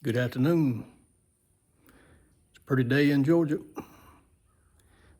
Good afternoon. It's a pretty day in Georgia.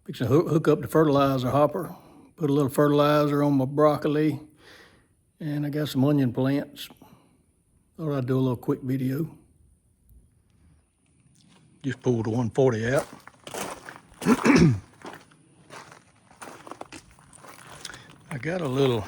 Fixing to hook up the fertilizer hopper, put a little fertilizer on my broccoli, and I got some onion plants. Thought I'd do a little quick video. Just pulled the 140 out. I got a little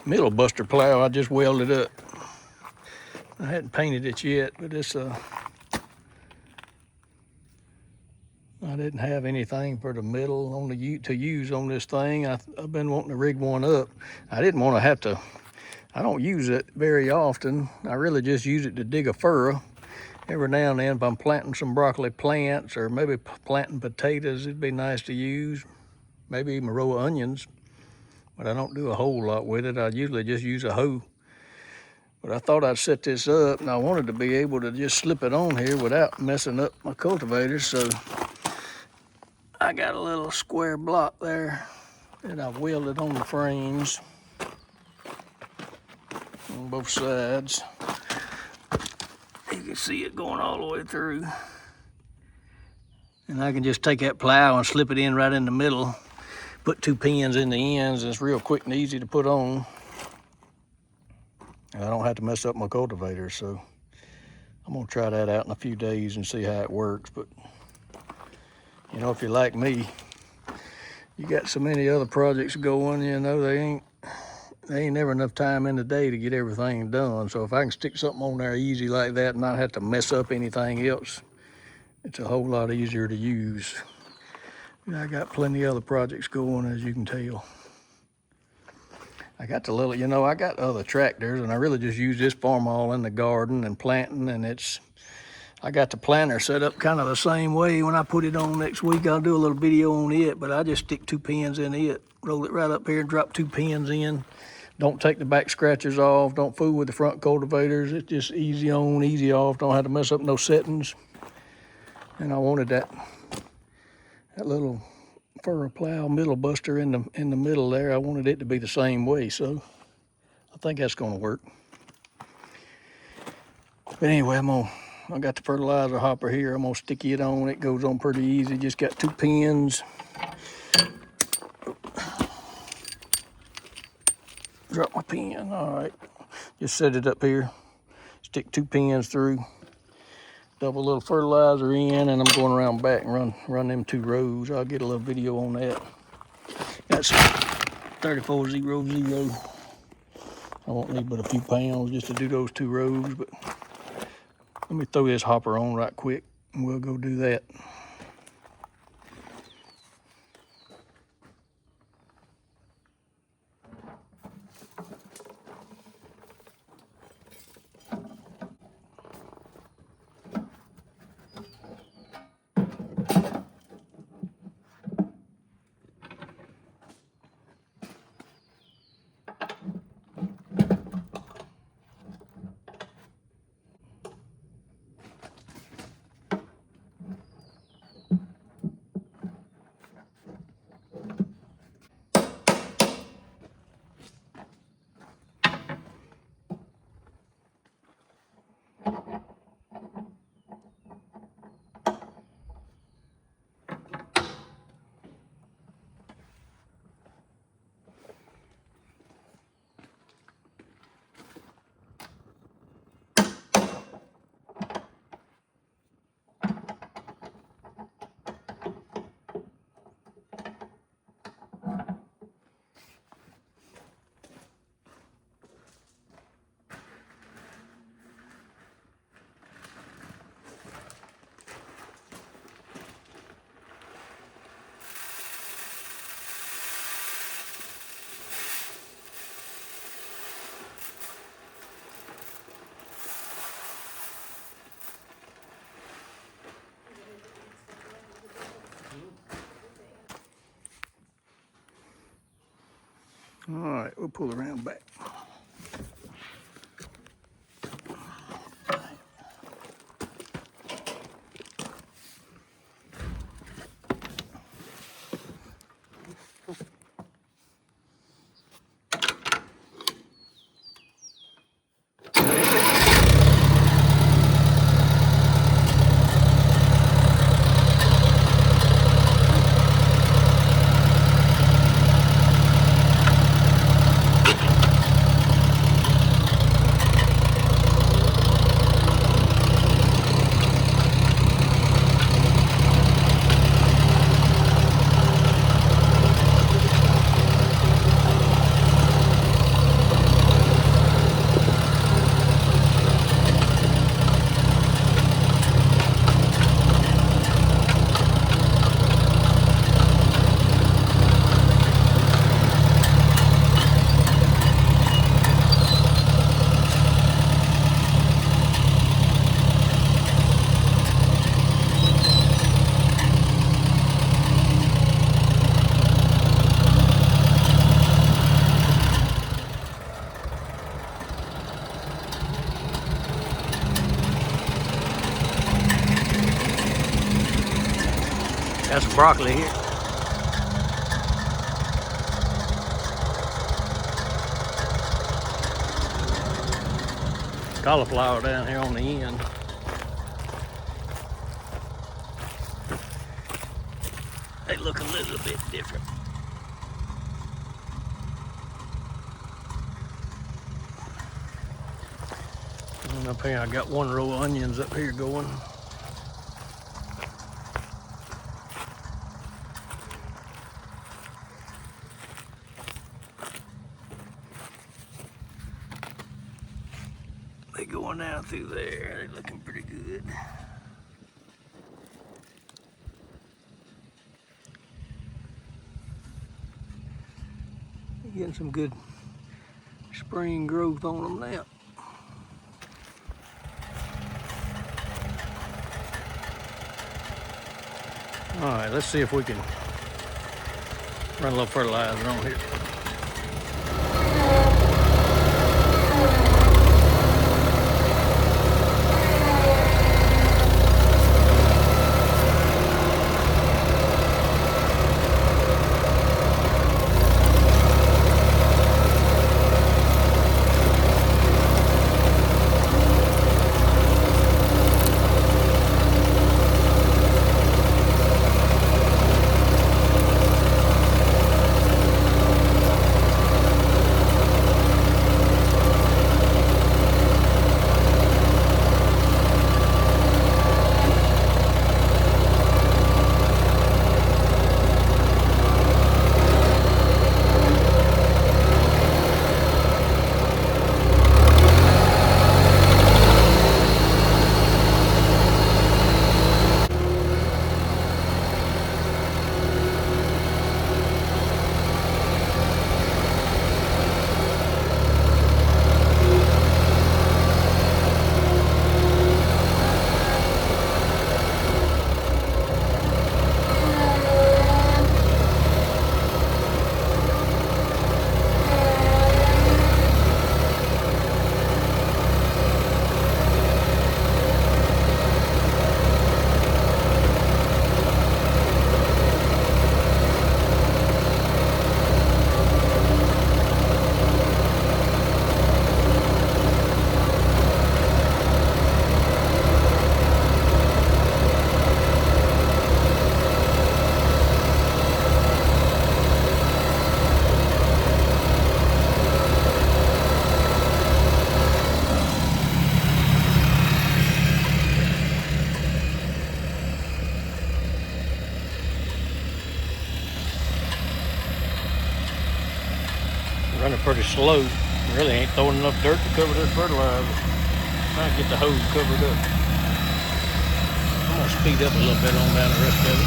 middle buster plow I just welded up. I hadn't painted it yet, but it's I didn't have anything for the middle on to use on this thing. I've been wanting to rig one up. I didn't want to have to. I don't use it very often. I really just use it to dig a furrow. Every now and then, if I'm planting some broccoli plants or maybe planting potatoes, it'd be nice to use. Maybe even a row of onions, but I don't do a whole lot with it. I usually just use a hoe. But I thought I'd set this up, and I wanted to be able to just slip it on here without messing up my cultivator. So I got a little square block there that I've welded on the frames on both sides. You can see it going all the way through. And I can just take that plow and slip it in right in the middle, put 2 pins in the ends. It's real quick and easy to put on. And I don't have to mess up my cultivator, so I'm gonna try that out in a few days and see how it works. But you know, if you're like me, you got so many other projects going, you know, there ain't never enough time in the day to get everything done. So if I can stick something on there easy like that and not have to mess up anything else, it's a whole lot easier to use. And I got plenty of other projects going, as you can tell. I got the little, you know, I got other tractors, and I really just use this Farmall in the garden and planting, and I got the planter set up kind of the same way. When I put it on next week, I'll do a little video on it, but I just stick 2 pins in it, roll it right up here, drop 2 pins in. Don't take the back scratchers off. Don't fool with the front cultivators. It's just easy on, easy off. Don't have to mess up no settings. And I wanted that little furrow plow middle buster in the middle there. I wanted it to be the same way, so I think that's gonna work. But anyway, I got the fertilizer hopper here. I'm gonna stick it on. It goes on pretty easy. Just got 2 pins. Drop my pin. All right, just set it up here. Stick 2 pins through. Double a little fertilizer in, and I'm going around back and run them 2 rows. I'll get a little video on that. That's 3400. I won't need but a few pounds just to do those 2 rows, but let me throw this hopper on right quick and we'll go do that. All right, we'll pull around back. Got some broccoli here. Cauliflower down here on the end. They look a little bit different. And up here I got one row of onions up here going. They going down through there. They're looking pretty good. Getting some good spring growth on them now. All right, let's see if we can run a little fertilizer on here. Running pretty slow. Really ain't throwing enough dirt to cover this fertilizer. Trying to get the hose covered up. I'm gonna speed up a little bit on down the rest of it.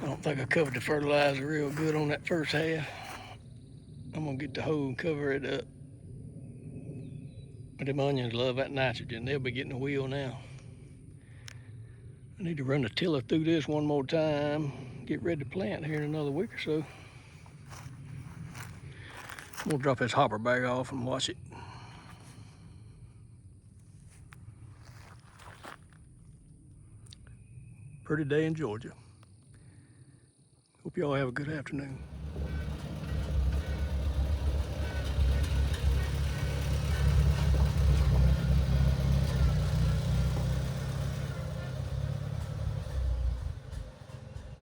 I don't think I covered the fertilizer real good on that first half. I'm gonna get the hose and cover it up. But them onions love that nitrogen. They'll be getting a wheel now. I need to run the tiller through this one more time. Get ready to plant here in another week or so. I'm gonna drop this hopper bag off and watch it. pretty day in Georgia. Hope y'all have a good afternoon.